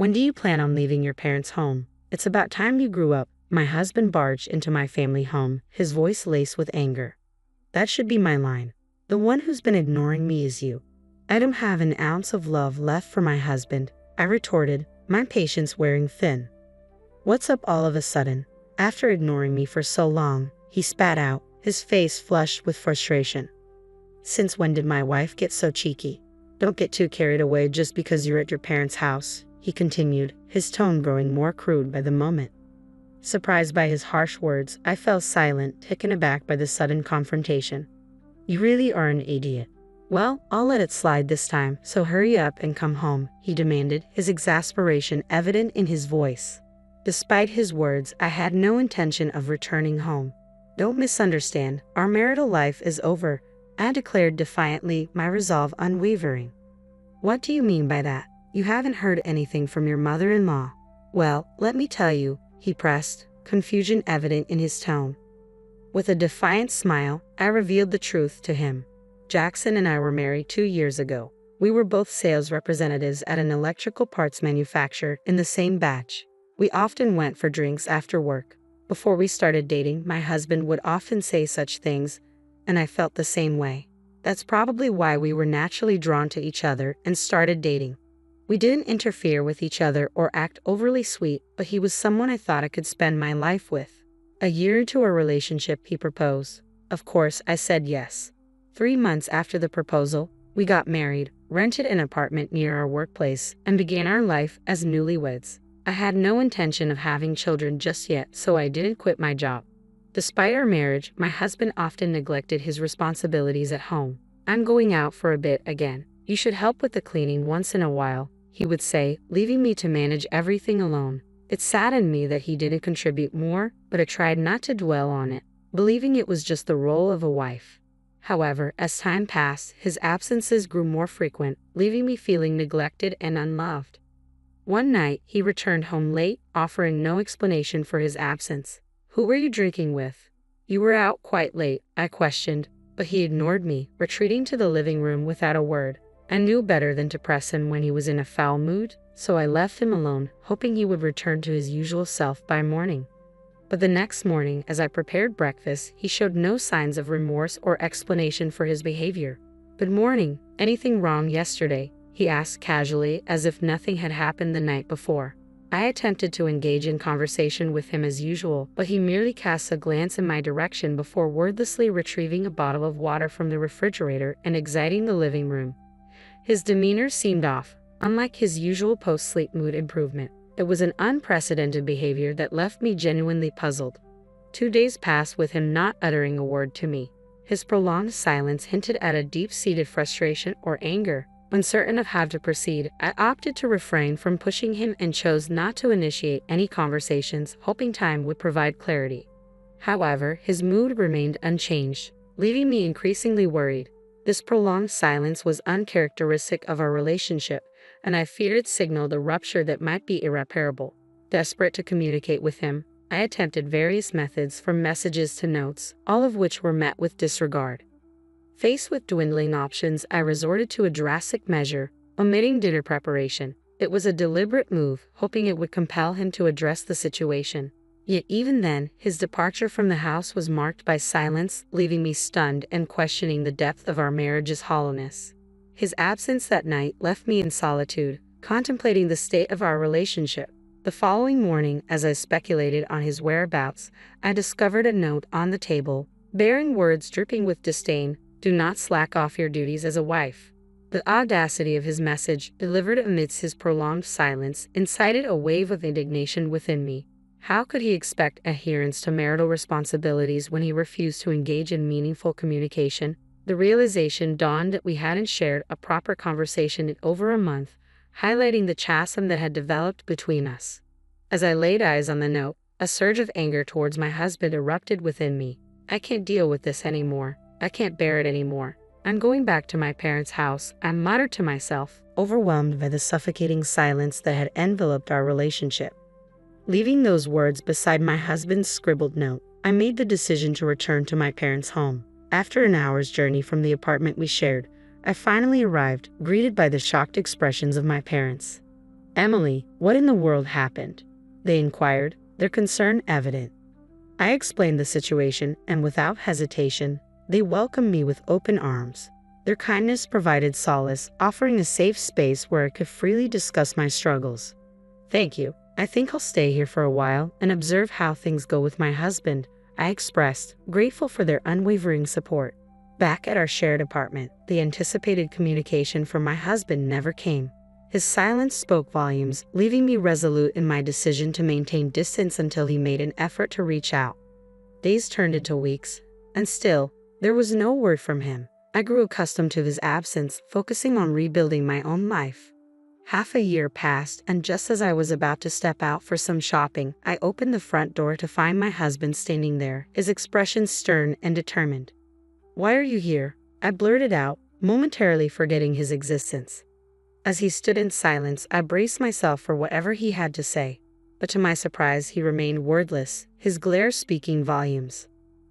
When do you plan on leaving your parents' home? It's about time you grew up. My husband barged into my family home, his voice laced with anger. That should be my line. The one who's been ignoring me is you. I don't have an ounce of love left for my husband, I retorted, my patience wearing thin. What's up all of a sudden? After ignoring me for so long, he spat out, his face flushed with frustration. Since when did my wife get so cheeky? Don't get too carried away just because you're at your parents' house, he continued, his tone growing more crude by the moment. Surprised by his harsh words, I fell silent, taken aback by the sudden confrontation. You really are an idiot. Well, I'll let it slide this time, so hurry up and come home, he demanded, his exasperation evident in his voice. Despite his words, I had no intention of returning home. Don't misunderstand, our marital life is over, I declared defiantly, my resolve unwavering. What do you mean by that? You haven't heard anything from your mother-in-law. Well, let me tell you, he pressed, confusion evident in his tone. With a defiant smile, I revealed the truth to him. Jackson and I were married 2 years ago. We were both sales representatives at an electrical parts manufacturer in the same batch. We often went for drinks after work. Before we started dating, my husband would often say such things, and I felt the same way. That's probably why we were naturally drawn to each other and started dating. We didn't interfere with each other or act overly sweet, but he was someone I thought I could spend my life with. A year into our relationship, he proposed. Of course, I said yes. 3 months after the proposal, we got married, rented an apartment near our workplace, and began our life as newlyweds. I had no intention of having children just yet, so I didn't quit my job. Despite our marriage, my husband often neglected his responsibilities at home. I'm going out for a bit again. You should help with the cleaning once in a while, he would say, leaving me to manage everything alone. It saddened me that he didn't contribute more, but I tried not to dwell on it, believing it was just the role of a wife. However, as time passed, his absences grew more frequent, leaving me feeling neglected and unloved. One night, he returned home late, offering no explanation for his absence. Who were you drinking with? You were out quite late, I questioned, but he ignored me, retreating to the living room without a word. I knew better than to press him when he was in a foul mood, so I left him alone, hoping he would return to his usual self by morning. But the next morning, as I prepared breakfast, he showed no signs of remorse or explanation for his behavior. Good morning. Anything wrong yesterday? He asked casually, as if nothing had happened the night before. I attempted to engage in conversation with him as usual, but he merely cast a glance in my direction before wordlessly retrieving a bottle of water from the refrigerator and exiting the living room. His demeanor seemed off, unlike his usual post-sleep mood improvement. It was an unprecedented behavior that left me genuinely puzzled. 2 days passed with him not uttering a word to me. His prolonged silence hinted at a deep-seated frustration or anger. Uncertain of how to proceed, I opted to refrain from pushing him and chose not to initiate any conversations, hoping time would provide clarity. However, his mood remained unchanged, leaving me increasingly worried. This prolonged silence was uncharacteristic of our relationship, and I feared it signaled a rupture that might be irreparable. Desperate to communicate with him, I attempted various methods from messages to notes, all of which were met with disregard. Faced with dwindling options, I resorted to a drastic measure, omitting dinner preparation. It was a deliberate move, hoping it would compel him to address the situation. Yet even then, his departure from the house was marked by silence, leaving me stunned and questioning the depth of our marriage's hollowness. His absence that night left me in solitude, contemplating the state of our relationship. The following morning, as I speculated on his whereabouts, I discovered a note on the table, bearing words dripping with disdain. Do not slack off your duties as a wife. The audacity of his message, delivered amidst his prolonged silence, incited a wave of indignation within me. How could he expect adherence to marital responsibilities when he refused to engage in meaningful communication? The realization dawned that we hadn't shared a proper conversation in over a month, highlighting the chasm that had developed between us. As I laid eyes on the note, a surge of anger towards my husband erupted within me. I can't deal with this anymore. I can't bear it anymore. I'm going back to my parents' house, I muttered to myself, overwhelmed by the suffocating silence that had enveloped our relationship. Leaving those words beside my husband's scribbled note, I made the decision to return to my parents' home. After an hour's journey from the apartment we shared, I finally arrived, greeted by the shocked expressions of my parents. "Emily, what in the world happened?" they inquired, their concern evident. I explained the situation, and without hesitation, they welcomed me with open arms. Their kindness provided solace, offering a safe space where I could freely discuss my struggles. "Thank you. I think I'll stay here for a while and observe how things go with my husband," I expressed, grateful for their unwavering support. Back at our shared apartment, the anticipated communication from my husband never came. His silence spoke volumes, leaving me resolute in my decision to maintain distance until he made an effort to reach out. Days turned into weeks, and still, there was no word from him. I grew accustomed to his absence, focusing on rebuilding my own life. Half a year passed, and just as I was about to step out for some shopping, I opened the front door to find my husband standing there, his expression stern and determined. "Why are you here?" I blurted out, momentarily forgetting his existence. As he stood in silence, I braced myself for whatever he had to say. But to my surprise, he remained wordless, his glare speaking volumes.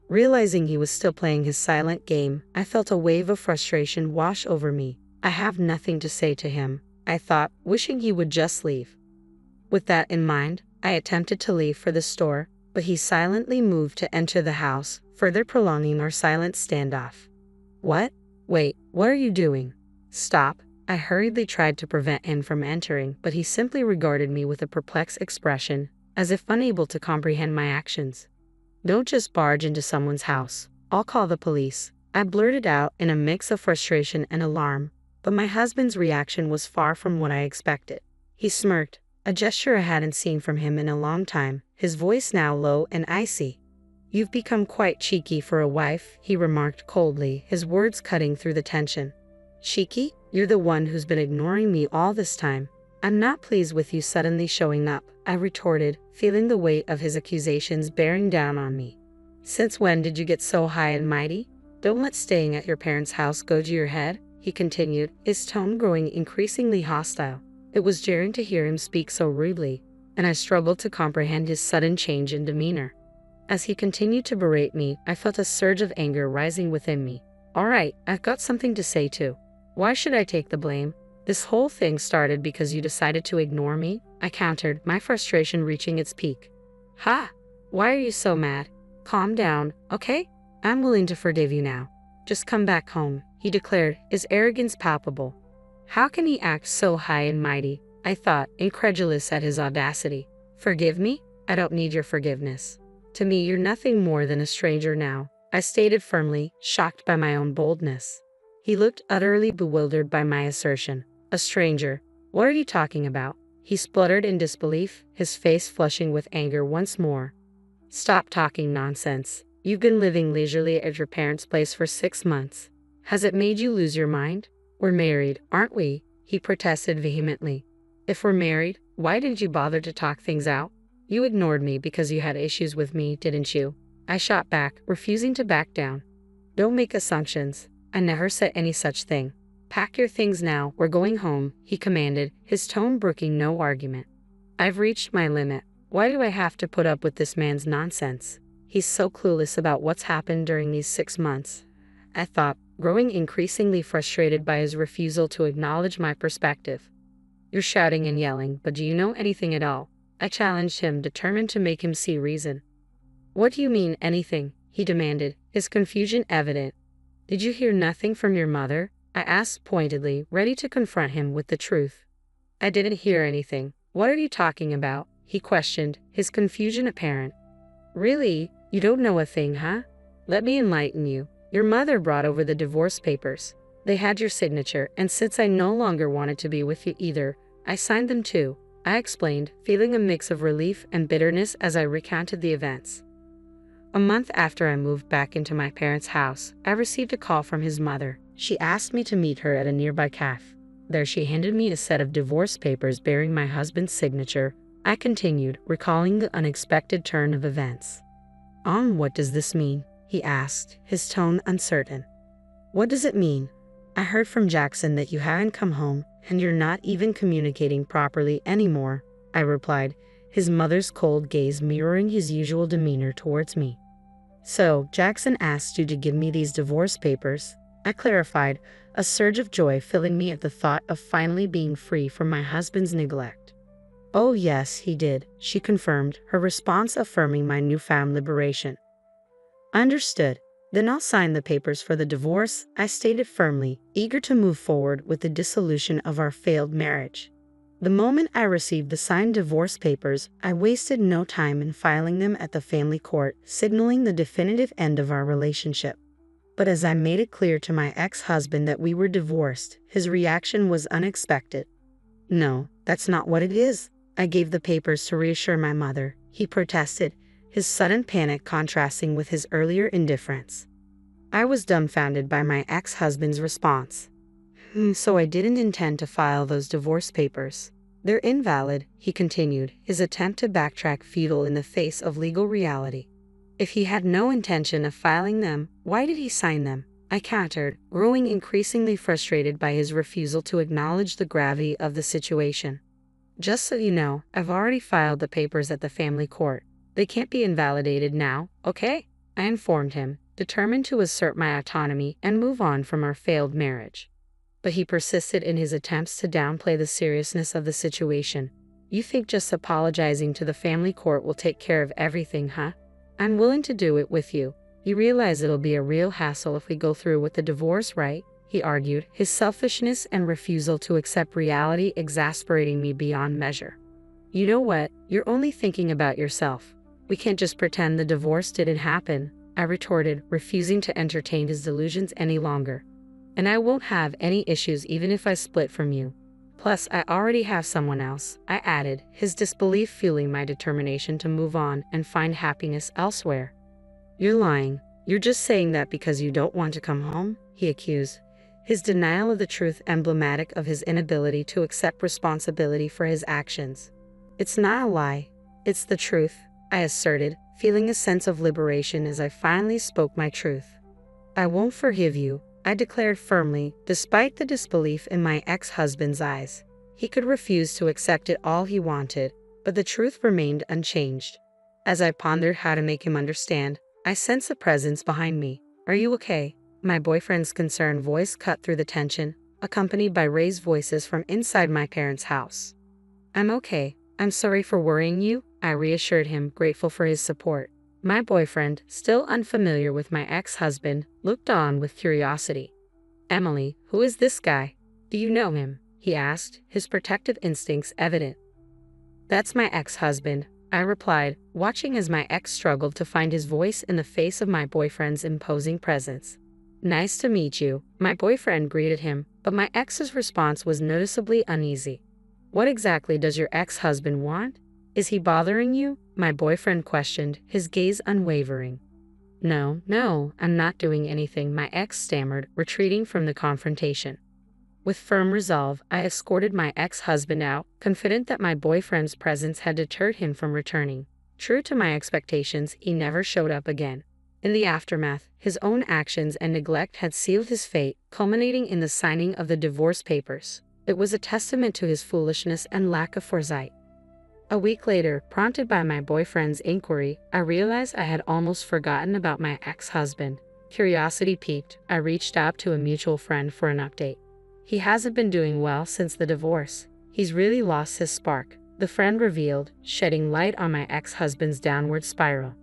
Realizing he was still playing his silent game, I felt a wave of frustration wash over me. I have nothing to say to him, I thought, wishing he would just leave. With that in mind, I attempted to leave for the store, but he silently moved to enter the house, further prolonging our silent standoff. "What? Wait, what are you doing? Stop." I hurriedly tried to prevent him from entering, but he simply regarded me with a perplexed expression, as if unable to comprehend my actions. "Don't just barge into someone's house. I'll call the police," I blurted out in a mix of frustration and alarm, but my husband's reaction was far from what I expected. He smirked, a gesture I hadn't seen from him in a long time, his voice now low and icy. "You've become quite cheeky for a wife," he remarked coldly, his words cutting through the tension. "Cheeky? You're the one who's been ignoring me all this time. I'm not pleased with you suddenly showing up," I retorted, feeling the weight of his accusations bearing down on me. "Since when did you get so high and mighty? Don't let staying at your parents' house go to your head," he continued, his tone growing increasingly hostile. It was jarring to hear him speak so rudely, and I struggled to comprehend his sudden change in demeanor. As he continued to berate me, I felt a surge of anger rising within me. "All right, I've got something to say too. Why should I take the blame? This whole thing started because you decided to ignore me," I countered, my frustration reaching its peak. "Ha! Why are you so mad? Calm down, okay? I'm willing to forgive you now. Just come back home," he declared, his arrogance palpable. How can he act so high and mighty? I thought, incredulous at his audacity. "Forgive me? I don't need your forgiveness. To me, you're nothing more than a stranger now," I stated firmly, shocked by my own boldness. He looked utterly bewildered by my assertion. "A stranger? What are you talking about?" He spluttered in disbelief, his face flushing with anger once more. "Stop talking nonsense. You've been living leisurely at your parents' place for 6 months. Has it made you lose your mind? We're married, aren't we?" he protested vehemently. "If we're married, why didn't you bother to talk things out? You ignored me because you had issues with me, didn't you?" I shot back, refusing to back down. "Don't make assumptions. I never said any such thing. Pack your things now, we're going home," he commanded, his tone brooking no argument. "I've reached my limit. Why do I have to put up with this man's nonsense? He's so clueless about what's happened during these 6 months," I thought, growing increasingly frustrated by his refusal to acknowledge my perspective. "You're shouting and yelling, but do you know anything at all?" I challenged him, determined to make him see reason. "What do you mean, anything?" he demanded, his confusion evident. "Did you hear nothing from your mother?" I asked pointedly, ready to confront him with the truth. "I didn't hear anything. What are you talking about?" he questioned, his confusion apparent. "Really? You don't know a thing, huh? Let me enlighten you. Your mother brought over the divorce papers. They had your signature, and since I no longer wanted to be with you either, I signed them too," I explained, feeling a mix of relief and bitterness as I recounted the events. A month after I moved back into my parents' house, I received a call from his mother. She asked me to meet her at a nearby cafe. There she handed me a set of divorce papers bearing my husband's signature. I continued, recalling the unexpected turn of events. What does this mean?" he asked, his tone uncertain. "What does it mean? I heard from Jackson that you haven't come home, and you're not even communicating properly anymore," I replied, his mother's cold gaze mirroring his usual demeanor towards me. "So, Jackson asked you to give me these divorce papers," I clarified, a surge of joy filling me at the thought of finally being free from my husband's neglect. "Oh yes, he did," she confirmed, her response affirming my newfound liberation. "Understood. Then I'll sign the papers for the divorce," I stated firmly, eager to move forward with the dissolution of our failed marriage. The moment I received the signed divorce papers, I wasted no time in filing them at the family court, signaling the definitive end of our relationship. But as I made it clear to my ex-husband that we were divorced, his reaction was unexpected. "No, that's not what it is." I gave the papers to reassure my mother. He protested, his sudden panic contrasting with his earlier indifference. I was dumbfounded by my ex-husband's response. "So I didn't intend to file those divorce papers. They're invalid," he continued, his attempt to backtrack futile in the face of legal reality. "If he had no intention of filing them, why did he sign them?" I countered, growing increasingly frustrated by his refusal to acknowledge the gravity of the situation. "Just so you know, I've already filed the papers at the family court. They can't be invalidated now, okay?" I informed him, determined to assert my autonomy and move on from our failed marriage. But he persisted in his attempts to downplay the seriousness of the situation. "You think just apologizing to the family court will take care of everything, huh? I'm willing to do it with you. You realize it'll be a real hassle if we go through with the divorce, right?" he argued, his selfishness and refusal to accept reality exasperating me beyond measure. "You know what? You're only thinking about yourself. We can't just pretend the divorce didn't happen," I retorted, refusing to entertain his delusions any longer. "And I won't have any issues even if I split from you. Plus, I already have someone else," I added, his disbelief fueling my determination to move on and find happiness elsewhere. "You're lying. You're just saying that because you don't want to come home," he accused, his denial of the truth emblematic of his inability to accept responsibility for his actions. "It's not a lie. It's the truth," I asserted, feeling a sense of liberation as I finally spoke my truth. "I won't forgive you," I declared firmly, despite the disbelief in my ex-husband's eyes. He could refuse to accept it all he wanted, but the truth remained unchanged. As I pondered how to make him understand, I sensed a presence behind me. "Are you okay?" My boyfriend's concerned voice cut through the tension, accompanied by raised voices from inside my parents' house. "I'm okay. I'm sorry for worrying you," I reassured him, grateful for his support. My boyfriend, still unfamiliar with my ex-husband, looked on with curiosity. "Emily, who is this guy? Do you know him?" he asked, his protective instincts evident. "That's my ex-husband," I replied, watching as my ex struggled to find his voice in the face of my boyfriend's imposing presence. "Nice to meet you," my boyfriend greeted him, but my ex's response was noticeably uneasy. "What exactly does your ex-husband want? Is he bothering you?" my boyfriend questioned, his gaze unwavering. No, I'm not doing anything," my ex stammered, retreating from the confrontation. With firm resolve, I escorted my ex-husband out, confident that my boyfriend's presence had deterred him from returning. True to my expectations, he never showed up again. In the aftermath, his own actions and neglect had sealed his fate, culminating in the signing of the divorce papers. It was a testament to his foolishness and lack of foresight. A week later, prompted by my boyfriend's inquiry, I realized I had almost forgotten about my ex-husband. Curiosity piqued, I reached out to a mutual friend for an update. "He hasn't been doing well since the divorce. He's really lost his spark," the friend revealed, shedding light on my ex-husband's downward spiral.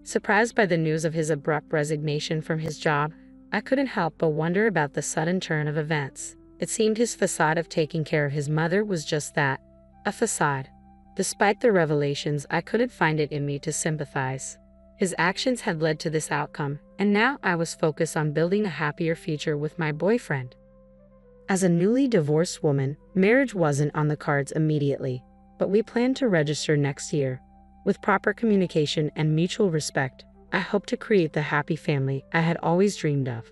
Surprised by the news of his abrupt resignation from his job, I couldn't help but wonder about the sudden turn of events. It seemed his facade of taking care of his mother was just that, a facade. Despite the revelations, I couldn't find it in me to sympathize. His actions had led to this outcome, and now I was focused on building a happier future with my boyfriend. As a newly divorced woman, marriage wasn't on the cards immediately, but we planned to register next year. With proper communication and mutual respect, I hope to create the happy family I had always dreamed of.